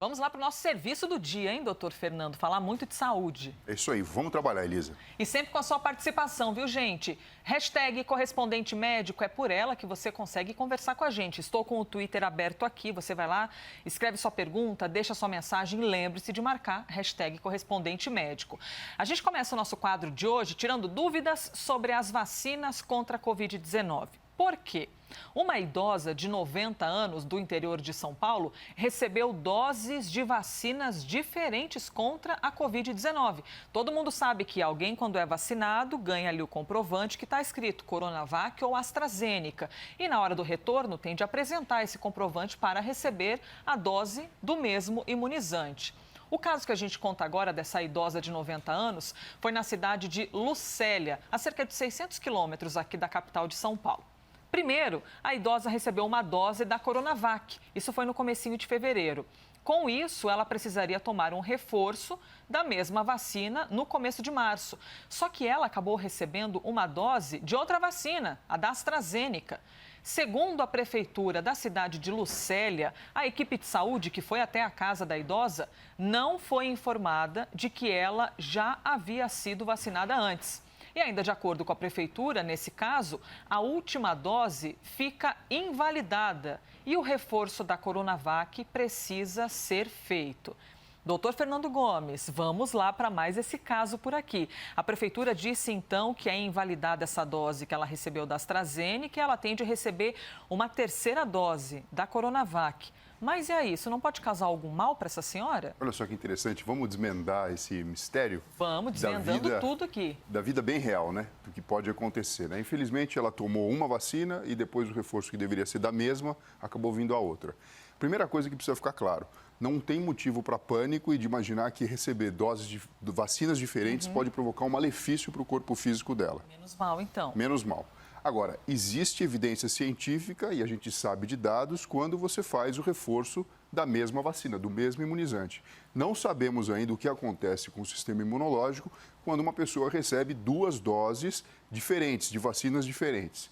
Vamos lá para o nosso serviço do dia, hein, doutor Fernando? Falar muito de saúde. É isso aí, vamos trabalhar, Elisa. E sempre com a sua participação, viu, gente? Hashtag correspondente médico, é por ela que você consegue conversar com a gente. Estou com o Twitter aberto aqui, você vai lá, escreve sua pergunta, deixa sua mensagem e lembre-se de marcar hashtag correspondente médico. A gente começa o nosso quadro de hoje tirando dúvidas sobre as vacinas contra a Covid-19. Por quê? Uma idosa de 90 anos do interior de São Paulo recebeu doses de vacinas diferentes contra a Covid-19. Todo mundo sabe que alguém, quando é vacinado, ganha ali o comprovante que está escrito Coronavac ou AstraZeneca. E na hora do retorno, tem de apresentar esse comprovante para receber a dose do mesmo imunizante. O caso que a gente conta agora dessa idosa de 90 anos foi na cidade de Lucélia, a cerca de 600 quilômetros aqui da capital de São Paulo. Primeiro, a idosa recebeu uma dose da Coronavac. Isso foi no comecinho de fevereiro. Com isso, ela precisaria tomar um reforço da mesma vacina no começo de março. Só que ela acabou recebendo uma dose de outra vacina, a da AstraZeneca. Segundo a prefeitura da cidade de Lucélia, a equipe de saúde que foi até a casa da idosa não foi informada de que ela já havia sido vacinada antes. E ainda de acordo com a prefeitura, nesse caso, a última dose fica invalidada e o reforço da Coronavac precisa ser feito. Doutor Fernando Gomes, vamos lá para mais esse caso por aqui. A prefeitura disse então que é invalidada essa dose que ela recebeu da AstraZeneca e ela tem de receber uma terceira dose da Coronavac. Mas e aí, isso não pode causar algum mal para essa senhora? Olha só que interessante, vamos desvendar esse mistério? Vamos, desvendando tudo aqui. Da vida bem real, né? Do que pode acontecer, né? Infelizmente, ela tomou uma vacina e depois o reforço que deveria ser da mesma acabou vindo a outra. Primeira coisa que precisa ficar claro, não tem motivo para pânico e de imaginar que receber doses de vacinas diferentes pode provocar um malefício para o corpo físico dela. Menos mal, então. Menos mal. Agora, existe evidência científica e a gente sabe de dados quando você faz o reforço da mesma vacina, do mesmo imunizante. Não sabemos ainda o que acontece com o sistema imunológico quando uma pessoa recebe duas doses diferentes, de vacinas diferentes.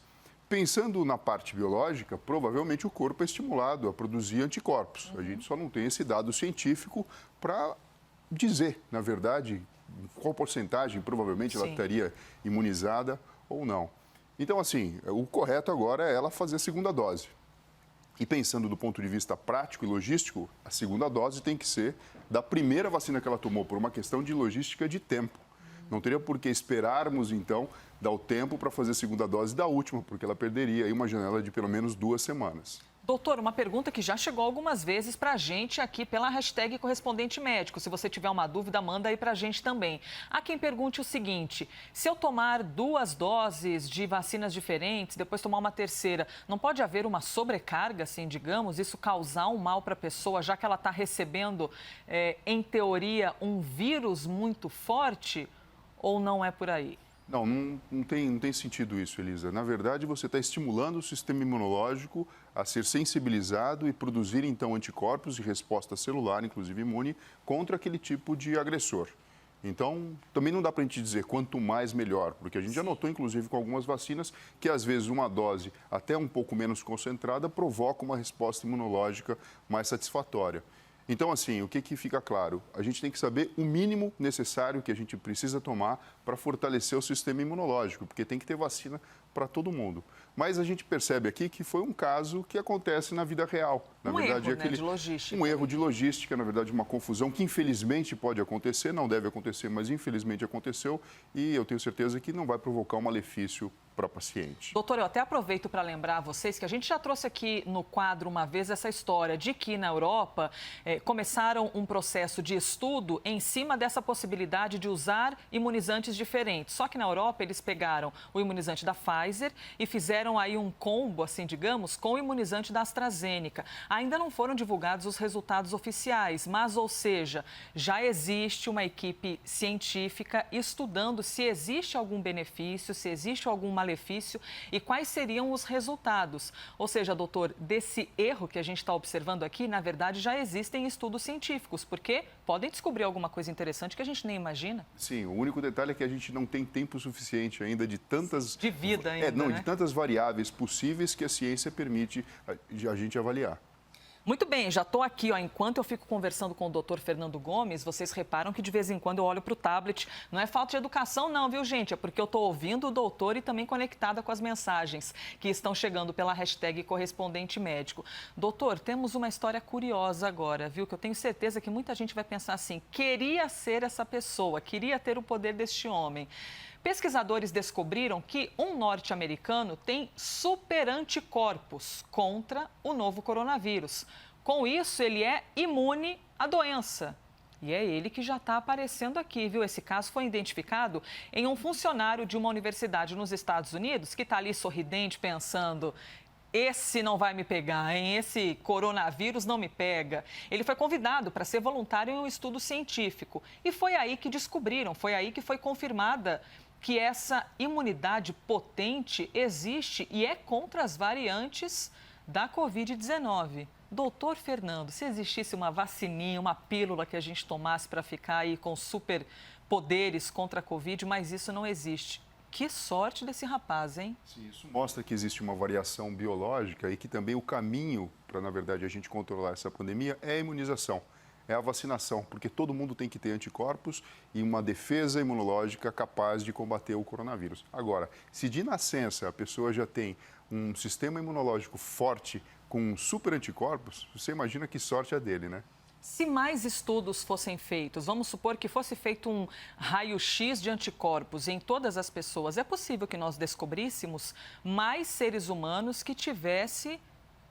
Pensando na parte biológica, provavelmente o corpo é estimulado a produzir anticorpos. A gente só não tem esse dado científico para dizer, na verdade, qual porcentagem provavelmente ela estaria imunizada ou não. Então, assim, o correto agora é ela fazer a segunda dose. E pensando do ponto de vista prático e logístico, a segunda dose tem que ser da primeira vacina que ela tomou, por uma questão de logística de tempo. Não teria por que esperarmos, então, dar o tempo para fazer a segunda dose da última, porque ela perderia aí uma janela de pelo menos 2 semanas. Doutor, uma pergunta que já chegou algumas vezes para a gente aqui pela hashtag correspondente médico. Se você tiver uma dúvida, manda aí para a gente também. Há quem pergunte o seguinte: se eu tomar duas doses de vacinas diferentes, depois tomar uma terceira, não pode haver uma sobrecarga, assim, digamos, isso causar um mal para a pessoa, já que ela está recebendo, em teoria, um vírus muito forte, ou não é por aí? Não tem sentido isso, Elisa. Na verdade, você está estimulando o sistema imunológico a ser sensibilizado e produzir, então, anticorpos de resposta celular, inclusive imune, contra aquele tipo de agressor. Então, também não dá para a gente dizer quanto mais melhor, porque a gente já notou, inclusive, com algumas vacinas, que às vezes uma dose até um pouco menos concentrada provoca uma resposta imunológica mais satisfatória. Então, assim, o que fica claro? A gente tem que saber o mínimo necessário que a gente precisa tomar para fortalecer o sistema imunológico, porque tem que ter vacina para todo mundo. Mas a gente percebe aqui que foi um caso que acontece na vida real. Na verdade, erro, de logística. Um erro de logística, na verdade, uma confusão que infelizmente pode acontecer, não deve acontecer, mas infelizmente aconteceu e eu tenho certeza que não vai provocar um malefício para a paciente. Doutor, eu até aproveito para lembrar a vocês que a gente já trouxe aqui no quadro uma vez essa história de que na Europa começaram um processo de estudo em cima dessa possibilidade de usar imunizantes diferentes. Só que na Europa eles pegaram o imunizante da Pfizer e fizeram aí um combo, assim, digamos, com o imunizante da AstraZeneca. Ainda não foram divulgados os resultados oficiais, mas, ou seja, já existe uma equipe científica estudando se existe algum benefício, se existe algum malefício e quais seriam os resultados. Ou seja, doutor, desse erro que a gente está observando aqui, na verdade, já existem estudos científicos, porque podem descobrir alguma coisa interessante que a gente nem imagina. Sim, o único detalhe é que a gente não tem tempo suficiente ainda de tantas... De vida ainda, de tantas variáveis possíveis que a ciência permite a gente avaliar. Muito bem, já estou aqui, ó. Enquanto eu fico conversando com o doutor Fernando Gomes, vocês reparam que de vez em quando eu olho para o tablet. Não é falta de educação não, viu, gente? É porque eu estou ouvindo o doutor e também conectada com as mensagens que estão chegando pela hashtag correspondente médico. Doutor, temos uma história curiosa agora, viu? Que eu tenho certeza que muita gente vai pensar assim, queria ser essa pessoa, queria ter o poder deste homem. Pesquisadores descobriram que um norte-americano tem superanticorpos contra o novo coronavírus. Com isso, ele é imune à doença. E é ele que já está aparecendo aqui, viu? Esse caso foi identificado em um funcionário de uma universidade nos Estados Unidos que está ali sorridente, pensando: esse não vai me pegar, hein? Esse coronavírus não me pega. Ele foi convidado para ser voluntário em um estudo científico. E foi aí que descobriram, foi aí que foi confirmada que essa imunidade potente existe e é contra as variantes da Covid-19. Doutor Fernando, se existisse uma vacininha, uma pílula que a gente tomasse para ficar aí com superpoderes contra a Covid, mas isso não existe. Que sorte desse rapaz, hein? Sim, isso mostra que existe uma variação biológica e que também o caminho para, na verdade, a gente controlar essa pandemia é a imunização. É a vacinação, porque todo mundo tem que ter anticorpos e uma defesa imunológica capaz de combater o coronavírus. Agora, se de nascença a pessoa já tem um sistema imunológico forte com super anticorpos, você imagina que sorte é dele, né? Se mais estudos fossem feitos, vamos supor que fosse feito um raio-x de anticorpos em todas as pessoas, é possível que nós descobríssemos mais seres humanos que tivessem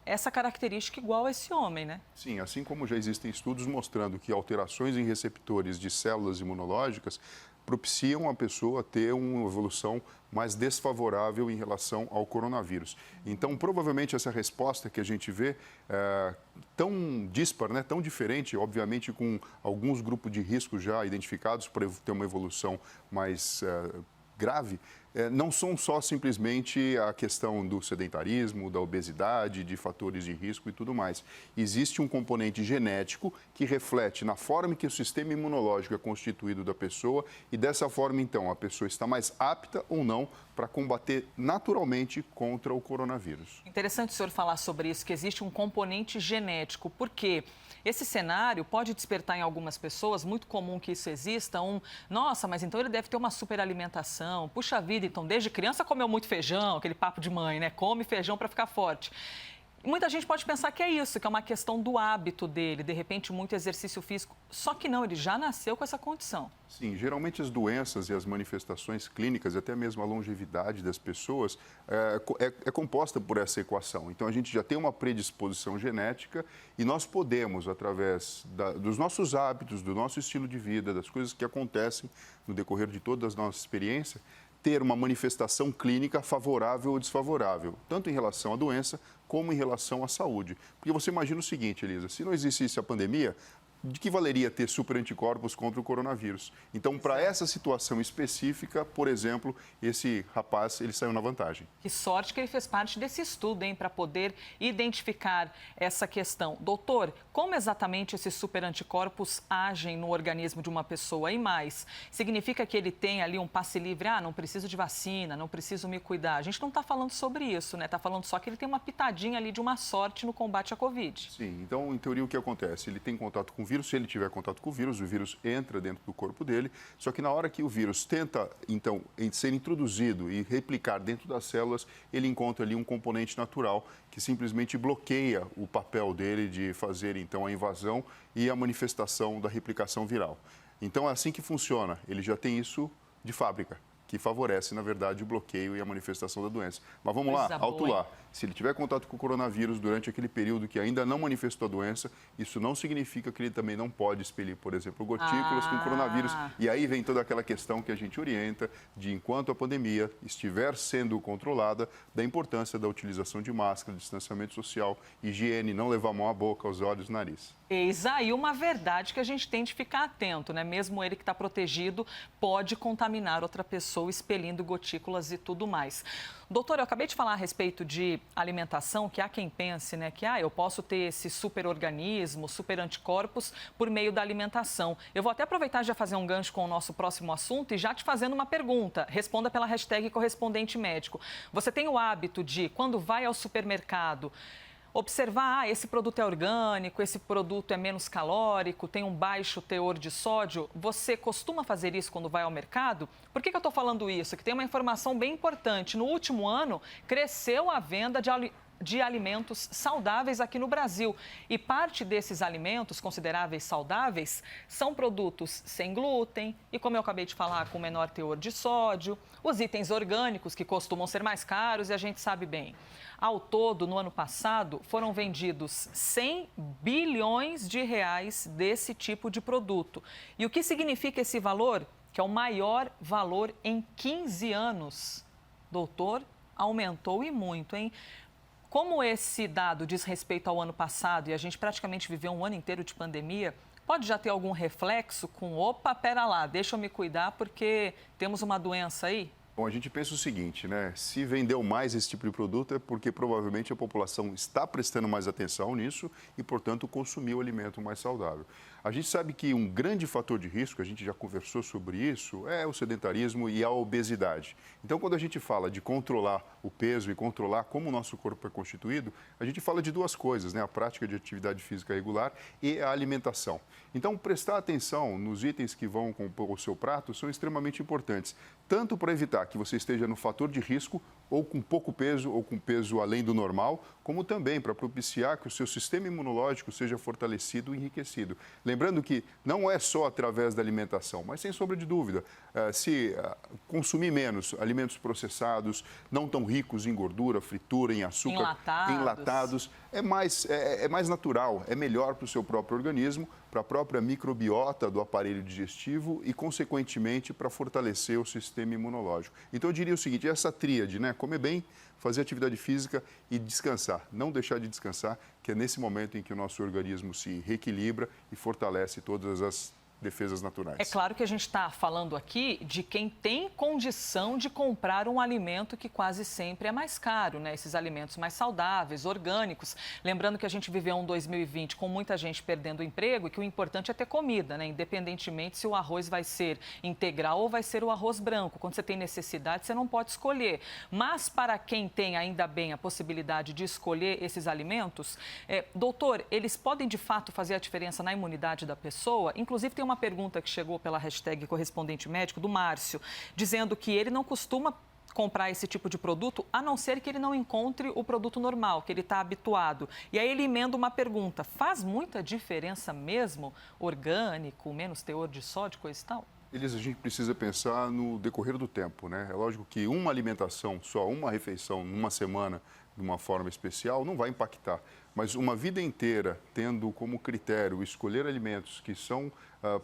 essa característica igual a esse homem, né? Sim, assim como já existem estudos mostrando que alterações em receptores de células imunológicas propiciam a pessoa a ter uma evolução mais desfavorável em relação ao coronavírus. Então, provavelmente, essa resposta que a gente vê tão dispar, né, tão diferente, obviamente com alguns grupos de risco já identificados para ter uma evolução mais grave, não são só simplesmente a questão do sedentarismo, da obesidade, de fatores de risco e tudo mais. Existe um componente genético que reflete na forma que o sistema imunológico é constituído da pessoa e dessa forma, então, a pessoa está mais apta ou não para combater naturalmente contra o coronavírus. Interessante o senhor falar sobre isso, que existe um componente genético, porque esse cenário pode despertar em algumas pessoas, muito comum que isso exista, nossa, mas então ele deve ter uma superalimentação, puxa vida, então desde criança comeu muito feijão, aquele papo de mãe, né? Come feijão para ficar forte. Muita gente pode pensar que é isso, que é uma questão do hábito dele, de repente muito exercício físico, só que não, ele já nasceu com essa condição. Sim, geralmente as doenças e as manifestações clínicas, até mesmo a longevidade das pessoas, é composta por essa equação. Então, a gente já tem uma predisposição genética e nós podemos, através dos nossos hábitos, do nosso estilo de vida, das coisas que acontecem no decorrer de toda a nossa experiência, ter uma manifestação clínica favorável ou desfavorável, tanto em relação à doença como em relação à saúde. Porque você imagina o seguinte, Elisa, se não existisse a pandemia, de que valeria ter superanticorpos contra o coronavírus? Então, para essa situação específica, por exemplo, esse rapaz, ele saiu na vantagem. Que sorte que ele fez parte desse estudo, hein, para poder identificar essa questão. Doutor, como exatamente esses superanticorpos agem no organismo de uma pessoa? E mais, significa que ele tem ali um passe livre? Ah, não preciso de vacina, não preciso me cuidar. A gente não está falando sobre isso, né? Está falando só que ele tem uma pitadinha ali de uma sorte no combate à Covid. Sim, então, em teoria, o que acontece? Ele tem contato com o vírus, se ele tiver contato com o vírus entra dentro do corpo dele, só que na hora que o vírus tenta, então, ser introduzido e replicar dentro das células, ele encontra ali um componente natural que simplesmente bloqueia o papel dele de fazer, então, a invasão e a manifestação da replicação viral. Então, é assim que funciona, ele já tem isso de fábrica, que favorece, na verdade, o bloqueio e a manifestação da doença. Mas vamos lá, alto lá. Se ele tiver contato com o coronavírus durante aquele período que ainda não manifestou a doença, isso não significa que ele também não pode expelir, por exemplo, gotículas com coronavírus. E aí vem toda aquela questão que a gente orienta de, enquanto a pandemia estiver sendo controlada, da importância da utilização de máscara, distanciamento social, higiene, não levar a mão à boca, aos olhos, nariz. Eis aí uma verdade que a gente tem de ficar atento, né? Mesmo ele que está protegido pode contaminar outra pessoa, expelindo gotículas e tudo mais. Doutor, eu acabei de falar a respeito de alimentação, que há quem pense, né, que eu posso ter esse superorganismo, super anticorpos por meio da alimentação. Eu vou até aproveitar e já fazer um gancho com o nosso próximo assunto e já te fazendo uma pergunta. Responda pela hashtag correspondente médico. Você tem o hábito de, quando vai ao supermercado, observar, esse produto é orgânico, esse produto é menos calórico, tem um baixo teor de sódio. Você costuma fazer isso quando vai ao mercado? Por que eu estou falando isso? Que tem uma informação bem importante. No último ano, cresceu a venda de alimentos saudáveis aqui no Brasil. E parte desses alimentos consideráveis saudáveis são produtos sem glúten e, como eu acabei de falar, com menor teor de sódio, os itens orgânicos, que costumam ser mais caros e a gente sabe bem. Ao todo, no ano passado, foram vendidos 100 bilhões de reais desse tipo de produto. E o que significa esse valor? Que é o maior valor em 15 anos. Doutor, aumentou e muito, hein? Como esse dado diz respeito ao ano passado e a gente praticamente viveu um ano inteiro de pandemia, pode já ter algum reflexo com, opa, pera lá, deixa eu me cuidar porque temos uma doença aí? Bom, a gente pensa o seguinte, né? Se vendeu mais esse tipo de produto é porque provavelmente a população está prestando mais atenção nisso e, portanto, consumiu o alimento mais saudável. A gente sabe que um grande fator de risco, a gente já conversou sobre isso, é o sedentarismo e a obesidade. Então, quando a gente fala de controlar o peso e controlar como o nosso corpo é constituído, a gente fala de duas coisas, né? A prática de atividade física regular e a alimentação. Então, prestar atenção nos itens que vão compor o seu prato são extremamente importantes, tanto para evitar que você esteja no fator de risco ou com pouco peso ou com peso além do normal, como também para propiciar que o seu sistema imunológico seja fortalecido e enriquecido. Lembrando que não é só através da alimentação, mas sem sombra de dúvida, se consumir menos alimentos processados, não tão ricos em gordura, fritura, em açúcar, enlatados, é mais natural, é melhor para o seu próprio organismo, para a própria microbiota do aparelho digestivo e, consequentemente, para fortalecer o sistema imunológico. Então, eu diria o seguinte, essa tríade, né? Comer bem, fazer atividade física e descansar. Não deixar de descansar, que é nesse momento em que o nosso organismo se reequilibra e fortalece todas as defesas naturais. É claro que a gente está falando aqui de quem tem condição de comprar um alimento que quase sempre é mais caro, né? Esses alimentos mais saudáveis, orgânicos. Lembrando que a gente viveu um 2020 com muita gente perdendo o emprego e que o importante é ter comida, né? Independentemente se o arroz vai ser integral ou vai ser o arroz branco. Quando você tem necessidade, você não pode escolher. Mas para quem tem ainda bem a possibilidade de escolher esses alimentos, doutor, eles podem de fato fazer a diferença na imunidade da pessoa? Inclusive tem uma pergunta que chegou pela hashtag correspondente médico do Márcio, dizendo que ele não costuma comprar esse tipo de produto, a não ser que ele não encontre o produto normal, que ele está habituado. E aí ele emenda uma pergunta, faz muita diferença mesmo, orgânico, menos teor de sódio, coisa e tal? Elis, a gente precisa pensar no decorrer do tempo, né? É lógico que uma alimentação, só uma refeição numa semana, de uma forma especial, não vai impactar. Mas uma vida inteira tendo como critério escolher alimentos que são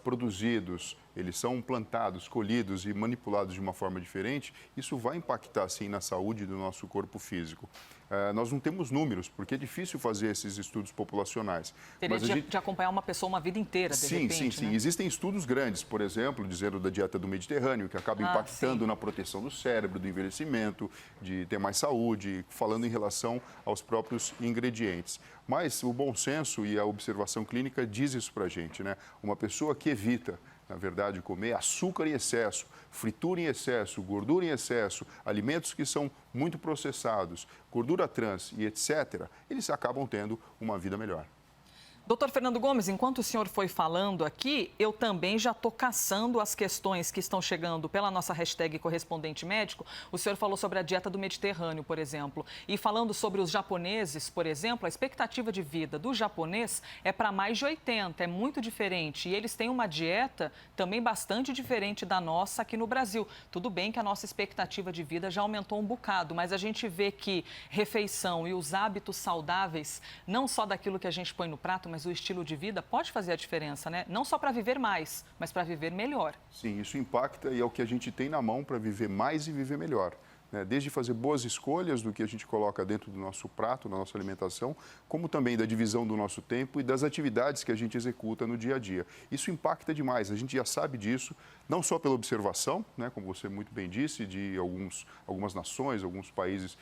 produzidos, eles são plantados, colhidos e manipulados de uma forma diferente, isso vai impactar, sim, na saúde do nosso corpo físico. Nós não temos números, porque é difícil fazer esses estudos populacionais. Teria de acompanhar uma pessoa uma vida inteira, de repente, Sim. Né? Existem estudos grandes, por exemplo, dizendo da dieta do Mediterrâneo, que acaba impactando na proteção do cérebro, do envelhecimento, de ter mais saúde, falando em relação aos próprios ingredientes. Mas o bom senso e a observação clínica diz isso para a gente, né? Uma pessoa que evita, na verdade, comer açúcar em excesso, fritura em excesso, gordura em excesso, alimentos que são muito processados, gordura trans e etc., eles acabam tendo uma vida melhor. Doutor Fernando Gomes, enquanto o senhor foi falando aqui, eu também já estou caçando as questões que estão chegando pela nossa hashtag correspondente médico. O senhor falou sobre a dieta do Mediterrâneo, por exemplo. E falando sobre os japoneses, por exemplo, a expectativa de vida do japonês é para mais de 80, é muito diferente. E eles têm uma dieta também bastante diferente da nossa aqui no Brasil. Tudo bem que a nossa expectativa de vida já aumentou um bocado, mas a gente vê que refeição e os hábitos saudáveis, não só daquilo que a gente põe no prato, mas o estilo de vida pode fazer a diferença, né? Não só para viver mais, mas para viver melhor. Sim, isso impacta e é o que a gente tem na mão para viver mais e viver melhor. Desde fazer boas escolhas do que a gente coloca dentro do nosso prato, na nossa alimentação, como também da divisão do nosso tempo e das atividades que a gente executa no dia a dia. Isso impacta demais, a gente já sabe disso, não só pela observação, né, como você muito bem disse, de algumas nações, alguns países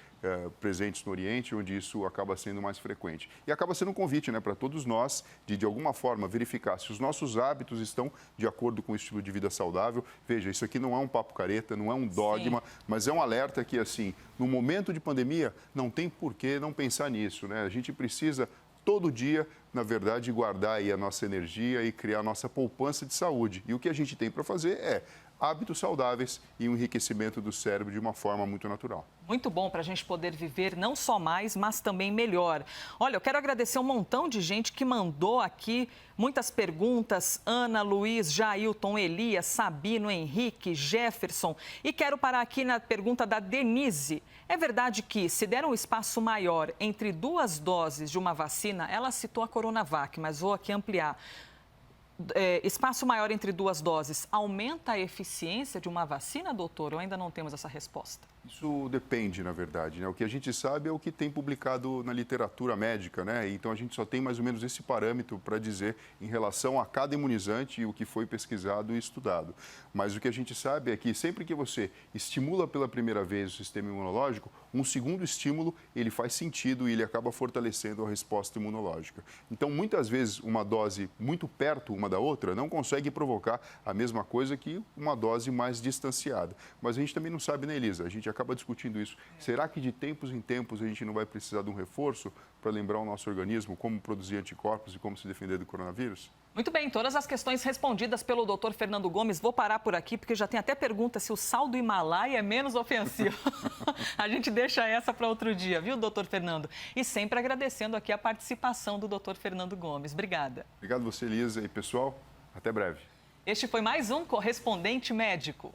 presentes no Oriente, onde isso acaba sendo mais frequente. E acaba sendo um convite, né, para todos nós de alguma forma, verificar se os nossos hábitos estão de acordo com o estilo de vida saudável. Veja, isso aqui não é um papo careta, não é um dogma, mas é um alerta alerta que, assim, no momento de pandemia, não tem por que não pensar nisso, né? A gente precisa todo dia, na verdade, guardar aí a nossa energia e criar a nossa poupança de saúde. E o que a gente tem para fazer é hábitos saudáveis e um enriquecimento do cérebro de uma forma muito natural. Muito bom para a gente poder viver não só mais, mas também melhor. Olha, eu quero agradecer um montão de gente que mandou aqui muitas perguntas. Ana, Luiz, Jailton, Elias, Sabino, Henrique, Jefferson. E quero parar aqui na pergunta da Denise. É verdade que, se der um espaço maior entre 2 doses de uma vacina, ela citou a Coronavac, mas vou aqui ampliar. Espaço maior entre 2 doses aumenta a eficiência de uma vacina, doutor? Ou ainda não temos essa resposta? Isso depende, na verdade, né? O que a gente sabe é o que tem publicado na literatura médica, né? Então a gente só tem mais ou menos esse parâmetro para dizer em relação a cada imunizante e o que foi pesquisado e estudado. Mas o que a gente sabe é que sempre que você estimula pela primeira vez o sistema imunológico, um segundo estímulo, ele faz sentido e ele acaba fortalecendo a resposta imunológica. Então, muitas vezes, uma dose muito perto uma da outra não consegue provocar a mesma coisa que uma dose mais distanciada. Mas a gente também não sabe, né, Elisa? A gente acaba discutindo isso. Será que de tempos em tempos a gente não vai precisar de um reforço para lembrar o nosso organismo como produzir anticorpos e como se defender do coronavírus? Muito bem, todas as questões respondidas pelo doutor Fernando Gomes. Vou parar por aqui, porque já tem até pergunta se o sal do Himalaia é menos ofensivo. A gente deixa essa para outro dia, viu, doutor Fernando? E sempre agradecendo aqui a participação do doutor Fernando Gomes. Obrigada. Obrigado você, Elisa. E, pessoal, até breve. Este foi mais um Correspondente Médico.